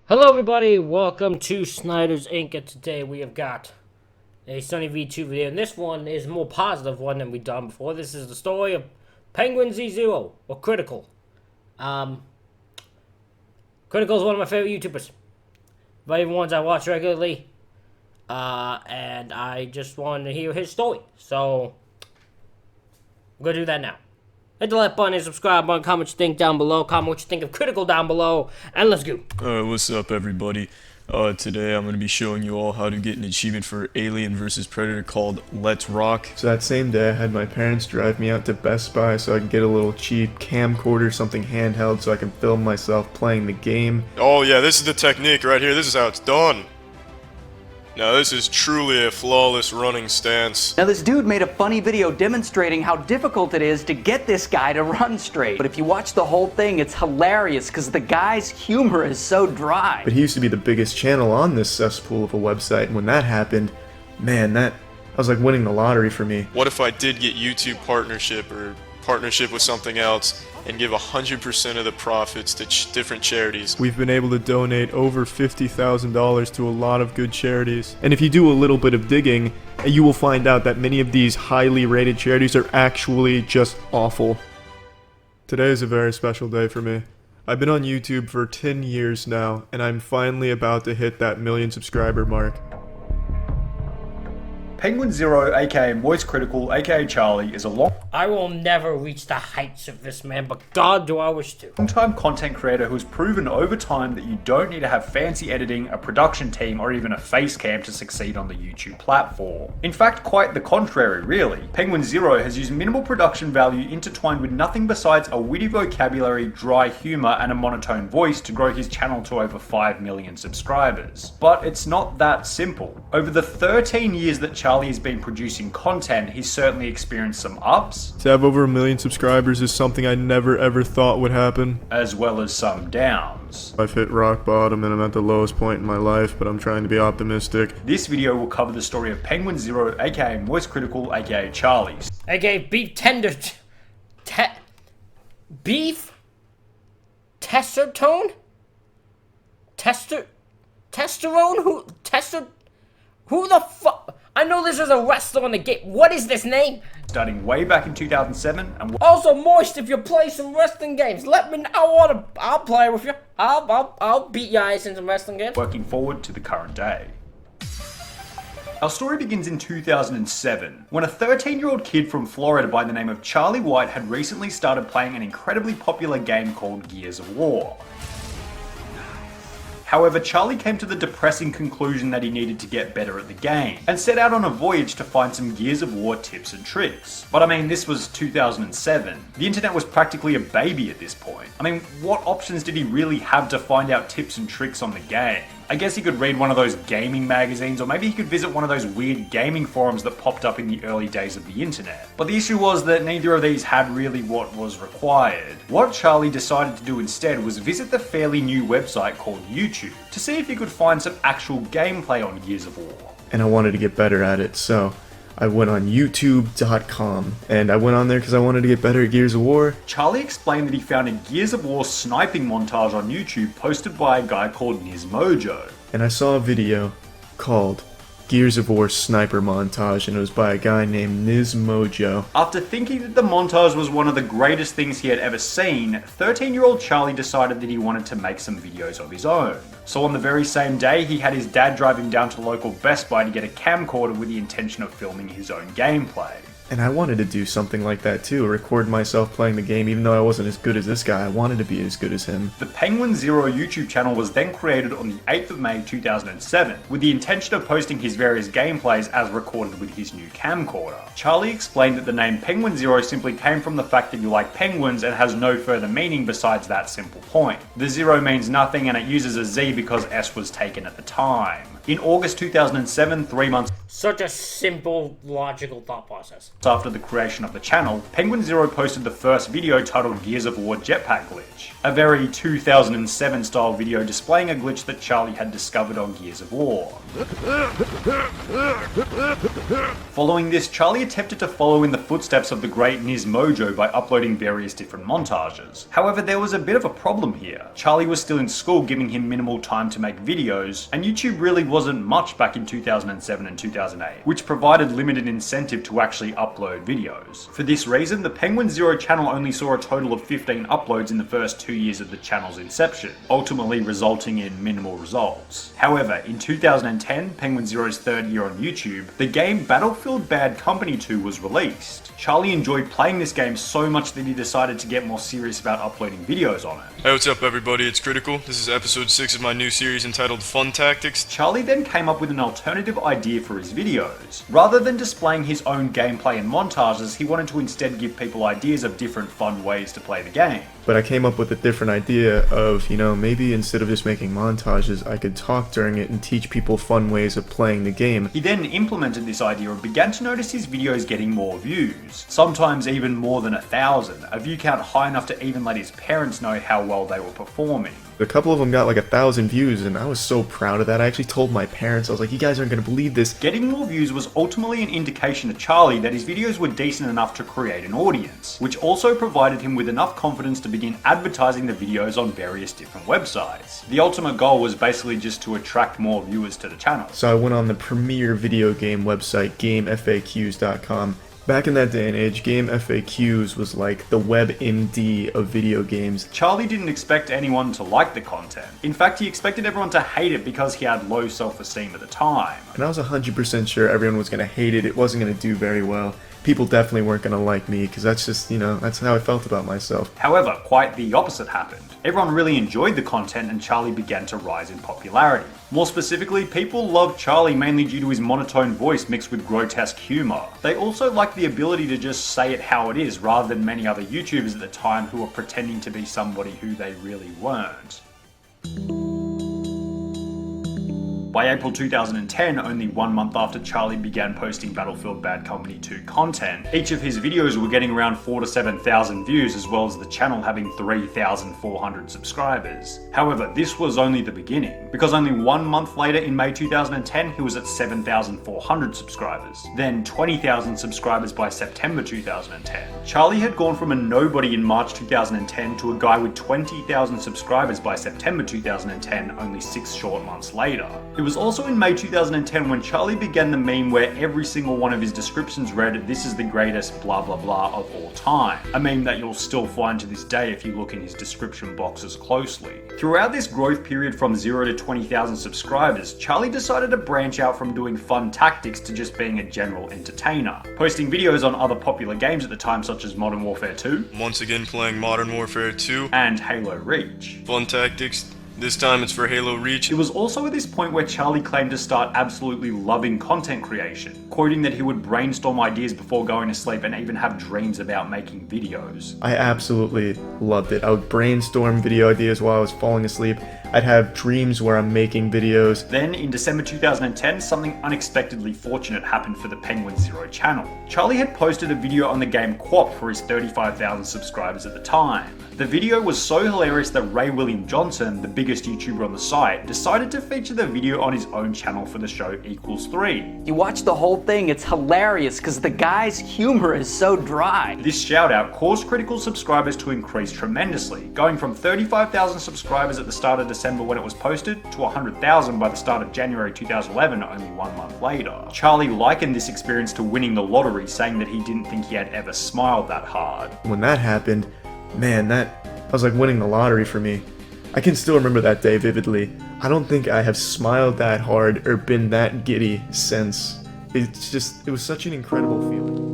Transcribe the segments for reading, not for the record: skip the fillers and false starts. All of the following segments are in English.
Hello everybody, welcome to Snyder's Inc. And today we have got a Sunny V2 video, and this one is a more positive one than we've done before. This is the story of Penguinz0, or Critical. Critical is one of my favorite YouTubers. Very ones I watch regularly. And I just wanted to hear his story. So, I'm going to do that now. Hit the like button and subscribe button, comment what you think down below, comment what you think of Critical down below, and let's go. What's up everybody? Today I'm going to be showing you all how to get an achievement for Alien vs Predator called Let's Rock. So that same day I had my parents drive me out to Best Buy so I could get a little cheap camcorder, something handheld so I can film myself playing the game. Oh yeah, this is the technique right here, this is how it's done. Now this is truly a flawless running stance. Now this dude made a funny video demonstrating how difficult it is to get this guy to run straight. But if you watch the whole thing, it's hilarious because the guy's humor is so dry. But he used to be the biggest channel on this cesspool of a website, and when that happened, man, that was like winning the lottery for me. What if I did get YouTube partnership or partnership with something else and give 100% of the profits to different charities? We've been able to donate over $50,000 to a lot of good charities. And if you do a little bit of digging, you will find out that many of these highly rated charities are actually just awful. Today is a very special day for me. I've been on YouTube for 10 years now, and I'm finally about to hit that 1,000,000 subscriber mark. Penguinz0, aka Cr1TiKaL, aka Charlie, is a I will never reach the heights of this man, but God do I wish to. long-time content creator who has proven over time that you don't need to have fancy editing, a production team, or even a face cam to succeed on the YouTube platform. In fact, quite the contrary, really. Penguinz0 has used minimal production value intertwined with nothing besides a witty vocabulary, dry humor, and a monotone voice to grow his channel to over 5 million subscribers. But it's not that simple. Over the 13 years that Charlie has been producing content, he's certainly experienced some ups, To have over 1,000,000 subscribers is something I never ever thought would happen. as well as some downs. I've hit rock bottom and I'm at the lowest point in my life, but I'm trying to be optimistic. This video will cover the story of Penguinz0, aka Cr1TiKaL, aka Charlie. AKA beef tender... beef... testosterone? Testosterone? Who the fuck? I know this is a wrestler on the game. What is this name? Starting way back in 2007 and Also, Moist, if you play some wrestling games, let me know. I'll play with you. I'll beat your ass in some wrestling games. working forward to the current day. Our story begins in 2007, when a 13-year-old kid from Florida by the name of Charlie White had recently started playing an incredibly popular game called Gears of War. However, Charlie came to the depressing conclusion that he needed to get better at the game, and set out on a voyage to find some Gears of War tips and tricks. But I mean, this was 2007. The internet was practically a baby at this point. I mean, what options did he really have to find out tips and tricks on the game? I guess he could read one of those gaming magazines, or maybe he could visit one of those weird gaming forums that popped up in the early days of the internet. But the issue was that neither of these had really what was required. What Charlie decided to do instead was visit the fairly new website called YouTube to see if he could find some actual gameplay on Gears of War. And I wanted to get better at it, so I went on YouTube.com, and I went on there because I wanted to get better at Gears of War. Charlie explained that he found a Gears of War sniping montage on YouTube posted by a guy called Nizmojo. And I saw a video called Gears of War Sniper Montage, and it was by a guy named Nizmojo. After thinking that the montage was one of the greatest things he had ever seen, 13-year-old Charlie decided that he wanted to make some videos of his own. So on the very same day, he had his dad drive him down to local Best Buy to get a camcorder with the intention of filming his own gameplay. And I wanted to do something like that too, record myself playing the game. Even though I wasn't as good as this guy, I wanted to be as good as him. The Penguinz0 YouTube channel was then created on the 8th of May 2007, with the intention of posting his various gameplays as recorded with his new camcorder. Charlie explained that the name Penguinz0 simply came from the fact that you like penguins and has no further meaning besides that simple point. The 0 means nothing and it uses a Z because S was taken at the time. In August 2007, 3 months... Such a simple, logical thought process. After the creation of the channel, Penguinz0 posted the first video titled Gears of War Jetpack Glitch, a very 2007 style video displaying a glitch that Charlie had discovered on Gears of War. Following this, Charlie attempted to follow in the footsteps of the great Nizmojo by uploading various different montages. However, there was a bit of a problem here. Charlie was still in school, giving him minimal time to make videos, and YouTube really wasn't much back in 2007 and 2008, which provided limited incentive to actually upload videos. For this reason, the Penguinz0 channel only saw a total of 15 uploads in the first 2 years of the channel's inception, ultimately resulting in minimal results. However, in 2010, Penguinz0's third year on YouTube, the game Battlefield Bad Company 2 was released. Charlie enjoyed playing this game so much that he decided to get more serious about uploading videos on it. Hey, what's up everybody, it's Critical. This is episode 6 of my new series entitled Fun Tactics. Charlie then came up with an alternative idea for his videos. Rather than displaying his own gameplay and montages, he wanted to instead give people ideas of different fun ways to play the game. But I came up with a different idea of, maybe instead of just making montages, I could talk during it and teach people fun ways of playing the game. He then implemented this idea and began to notice his videos getting more views, sometimes even more than 1,000, a view count high enough to even let his parents know how well they were performing. A couple of them got like 1,000 views, and I was so proud of that. I actually told my parents, I was like, you guys aren't going to believe this. Getting more views was ultimately an indication to Charlie that his videos were decent enough to create an audience, which also provided him with enough confidence to begin advertising the videos on various different websites. The ultimate goal was basically just to attract more viewers to the channel. So I went on the premier video game website, GameFAQs.com. Back in that day and age, Game FAQs was like the WebMD of video games. Charlie didn't expect anyone to like the content. In fact, he expected everyone to hate it because he had low self-esteem at the time. And I was 100% sure everyone was going to hate it. It wasn't going to do very well. People definitely weren't going to like me because that's just, that's how I felt about myself. However, quite the opposite happened. Everyone really enjoyed the content and Charlie began to rise in popularity. More specifically, people loved Charlie mainly due to his monotone voice mixed with grotesque humor. They also liked the ability to just say it how it is rather than many other YouTubers at the time who were pretending to be somebody who they really weren't. By April 2010, only 1 month after Charlie began posting Battlefield Bad Company 2 content, each of his videos were getting around 4,000 to 7,000 views, as well as the channel having 3,400 subscribers. However, this was only the beginning, because only 1 month later in May 2010, he was at 7,400 subscribers, then 20,000 subscribers by September 2010. Charlie had gone from a nobody in March 2010 to a guy with 20,000 subscribers by September 2010, only 6 short months later. It was also in May 2010 when Charlie began the meme where every single one of his descriptions read, "This is the greatest blah blah blah of all time." A meme that you'll still find to this day if you look in his description boxes closely. Throughout this growth period from 0 to 20,000 subscribers, Charlie decided to branch out from doing fun tactics to just being a general entertainer, posting videos on other popular games at the time such as Modern Warfare 2, Once again playing Modern Warfare 2, and Halo Reach. Fun Tactics. This time it's for Halo Reach. It was also at this point where Charlie claimed to start absolutely loving content creation, quoting that he would brainstorm ideas before going to sleep and even have dreams about making videos. I absolutely loved it. I would brainstorm video ideas while I was falling asleep. I'd have dreams where I'm making videos. Then, in December 2010, something unexpectedly fortunate happened for the Penguinz0 channel. Charlie had posted a video on the game Qr1TiKaL for his 35,000 subscribers at the time. The video was so hilarious that Ray William Johnson, the biggest YouTuber on the site, decided to feature the video on his own channel for the show Cr1TiKaL. You watch the whole thing, it's hilarious because the guy's humor is so dry. This shout out caused Critical subscribers to increase tremendously, going from 35,000 subscribers at the start of December when it was posted to 100,000 by the start of January 2011, only 1 month later. Charlie likened this experience to winning the lottery, saying that he didn't think he had ever smiled that hard. When that happened, man, that was like winning the lottery for me. I can still remember that day vividly. I don't think I have smiled that hard or been that giddy since. It was such an incredible feeling.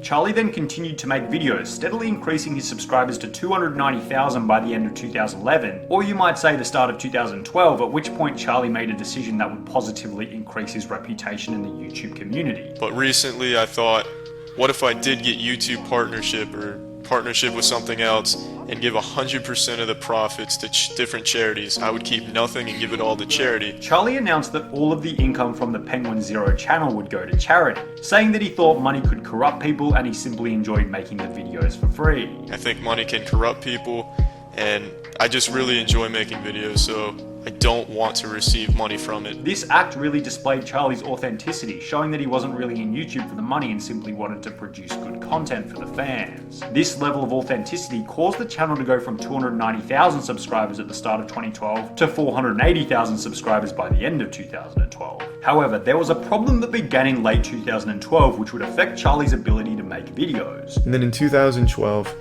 Charlie then continued to make videos, steadily increasing his subscribers to 290,000 by the end of 2011, or you might say the start of 2012, at which point Charlie made a decision that would positively increase his reputation in the YouTube community. But recently I thought, what if I did get YouTube partnership or partnership with something else and give 100% of the profits to different charities. I would keep nothing and give it all to charity. Charlie announced that all of the income from the Penguinz0 channel would go to charity, saying that he thought money could corrupt people and he simply enjoyed making the videos for free. I think money can corrupt people, and I just really enjoy making videos, so I don't want to receive money from it. This act really displayed Charlie's authenticity, showing that he wasn't really in YouTube for the money and simply wanted to produce good content for the fans. This level of authenticity caused the channel to go from 290,000 subscribers at the start of 2012 to 480,000 subscribers by the end of 2012. However, there was a problem that began in late 2012 which would affect Charlie's ability to make videos. And then in 2012,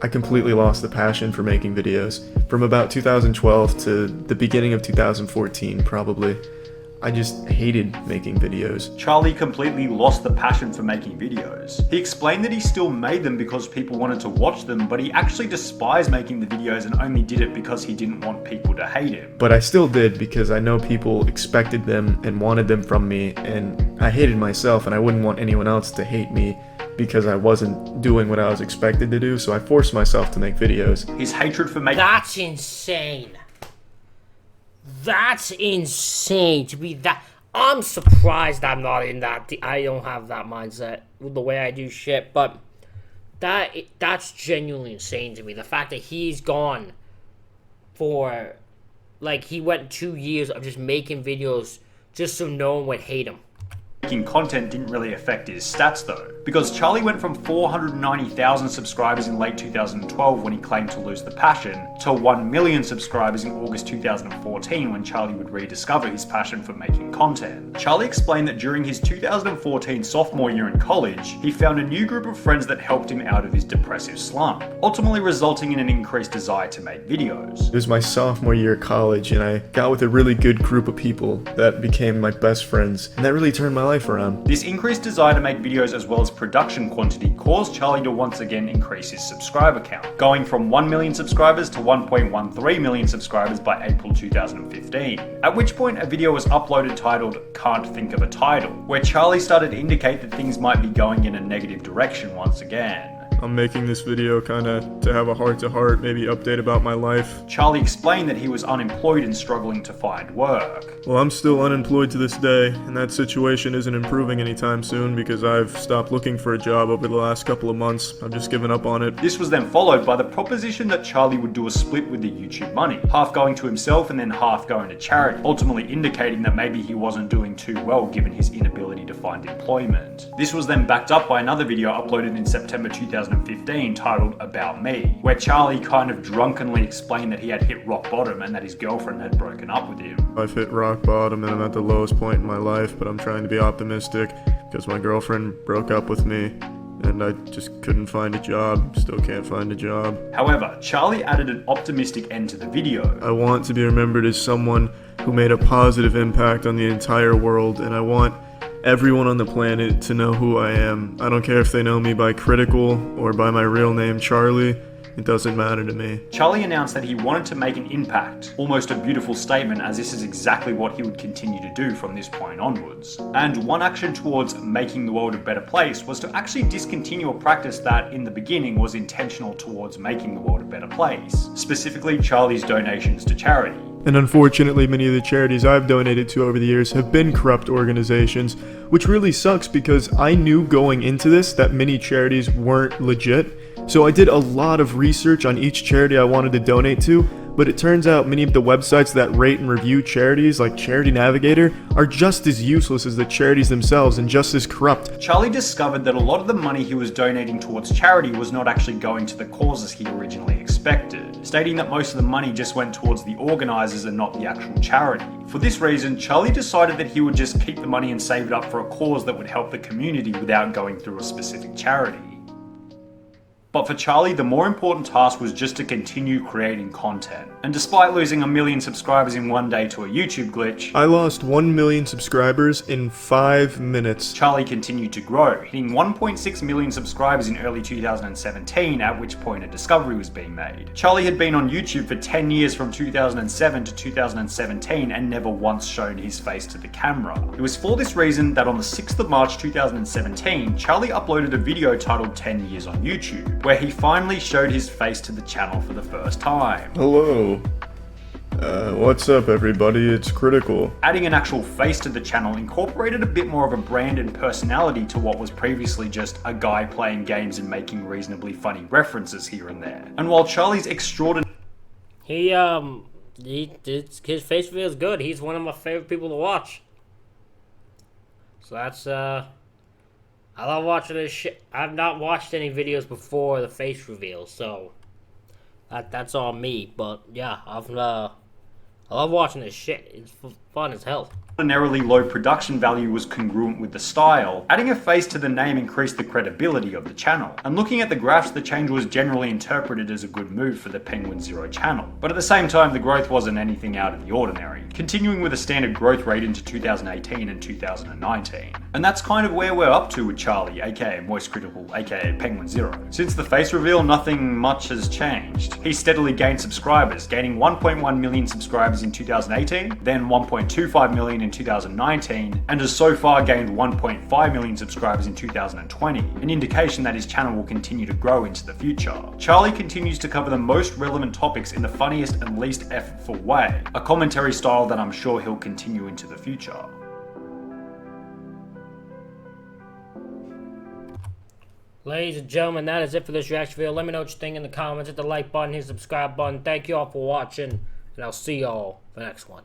I completely lost the passion for making videos. From about 2012 to the beginning of 2014, probably, I just hated making videos. Charlie completely lost the passion for making videos. He explained that he still made them because people wanted to watch them, but he actually despised making the videos and only did it because he didn't want people to hate him. But I still did because I know people expected them and wanted them from me, and I hated myself and I wouldn't want anyone else to hate me because I wasn't doing what I was expected to do, so I forced myself to make videos. His hatred for making— That's insane. That's insane to be that. I'm surprised I'm not in that. I don't have that mindset with the way I do shit, but that's genuinely insane to me. The fact that he's gone for, like, he went 2 years of just making videos just so no one would hate him. Making content didn't really affect his stats though, because Charlie went from 490,000 subscribers in late 2012 when he claimed to lose the passion, to 1 million subscribers in August 2014 when Charlie would rediscover his passion for making content. Charlie explained that during his 2014 sophomore year in college, he found a new group of friends that helped him out of his depressive slump, ultimately resulting in an increased desire to make videos. It was my sophomore year of college, and I got with a really good group of people that became my best friends, and that really turned my life around. This increased desire to make videos as well as production quantity caused Charlie to once again increase his subscriber count, going from 1 million subscribers to 1.13 million subscribers by April 2015, at which point a video was uploaded titled "Can't Think of a Title," where Charlie started to indicate that things might be going in a negative direction once again. I'm making this video kinda to have a heart-to-heart, maybe update about my life. Charlie explained that he was unemployed and struggling to find work. Well, I'm still unemployed to this day, and that situation isn't improving anytime soon because I've stopped looking for a job over the last couple of months. I've just given up on it. This was then followed by the proposition that Charlie would do a split with the YouTube money, half going to himself and then half going to charity, ultimately indicating that maybe he wasn't doing too well given his inability to find employment. This was then backed up by another video uploaded in September 2015 titled "About Me," where Charlie kind of drunkenly explained that he had hit rock bottom and that his girlfriend had broken up with him. I've hit rock bottom and I'm at the lowest point in my life, but I'm trying to be optimistic because my girlfriend broke up with me and I just couldn't find a job, still can't find a job. However, Charlie added an optimistic end to the video. I want to be remembered as someone who made a positive impact on the entire world, and I want everyone on the planet to know who I am. I don't care if they know me by Critical or by my real name, Charlie. It doesn't matter to me. Charlie announced that he wanted to make an impact, almost a beautiful statement, as this is exactly what he would continue to do from this point onwards. And one action towards making the world a better place was to actually discontinue a practice that in the beginning was intentional towards making the world a better place, specifically Charlie's donations to charity. And unfortunately, many of the charities I've donated to over the years have been corrupt organizations, which really sucks because I knew going into this that many charities weren't legit. So I did a lot of research on each charity I wanted to donate to, but it turns out many of the websites that rate and review charities, like Charity Navigator, are just as useless as the charities themselves and just as corrupt. Charlie discovered that a lot of the money he was donating towards charity was not actually going to the causes he originally expected, stating that most of the money just went towards the organizers and not the actual charity. For this reason, Charlie decided that he would just keep the money and save it up for a cause that would help the community without going through a specific charity. But for Charlie, the more important task was just to continue creating content. And despite losing 1 million subscribers in one day to a YouTube glitch, I lost 1 million subscribers in 5 minutes. Charlie continued to grow, hitting 1.6 million subscribers in early 2017, at which point a discovery was being made. Charlie had been on YouTube for 10 years from 2007 to 2017 and never once shown his face to the camera. It was for this reason that on the 6th of March 2017, Charlie uploaded a video titled 10 Years on YouTube. where he finally showed his face to the channel for the first time. Hello. What's up, everybody? It's Critical. Adding an actual face to the channel incorporated a bit more of a brand and personality to what was previously just a guy playing games and making reasonably funny references here and there. And while Charlie's extraordinary... His face feels good. He's one of my favorite people to watch. So that's, I love watching this shit. I've not watched any videos before the face reveal, so that's on me. But yeah, I love watching this shit. It's fun as hell. Ordinarily low production value was congruent with the style. Adding a face to the name increased the credibility of the channel. And looking at the graphs, the change was generally interpreted as a good move for the Penguinz0 channel. But at the same time, the growth wasn't anything out of the ordinary, continuing with a standard growth rate into 2018 and 2019. And that's kind of where we're up to with Charlie, aka Moist Critical, aka Penguinz0. Since the face reveal, nothing much has changed. He steadily gained subscribers, gaining 1.1 million subscribers in 2018, then 1.25 million in 2019, and has so far gained 1.5 million subscribers in 2020, an indication that his channel will continue to grow into the future. Charlie continues to cover the most relevant topics in the funniest and least effortful way, a commentary style that I'm sure he'll continue into the future. Ladies and gentlemen, that is it for this reaction video. Let me know what you think in the comments. Hit the like button, hit the subscribe button. Thank you all for watching, and I'll see y'all for the next one.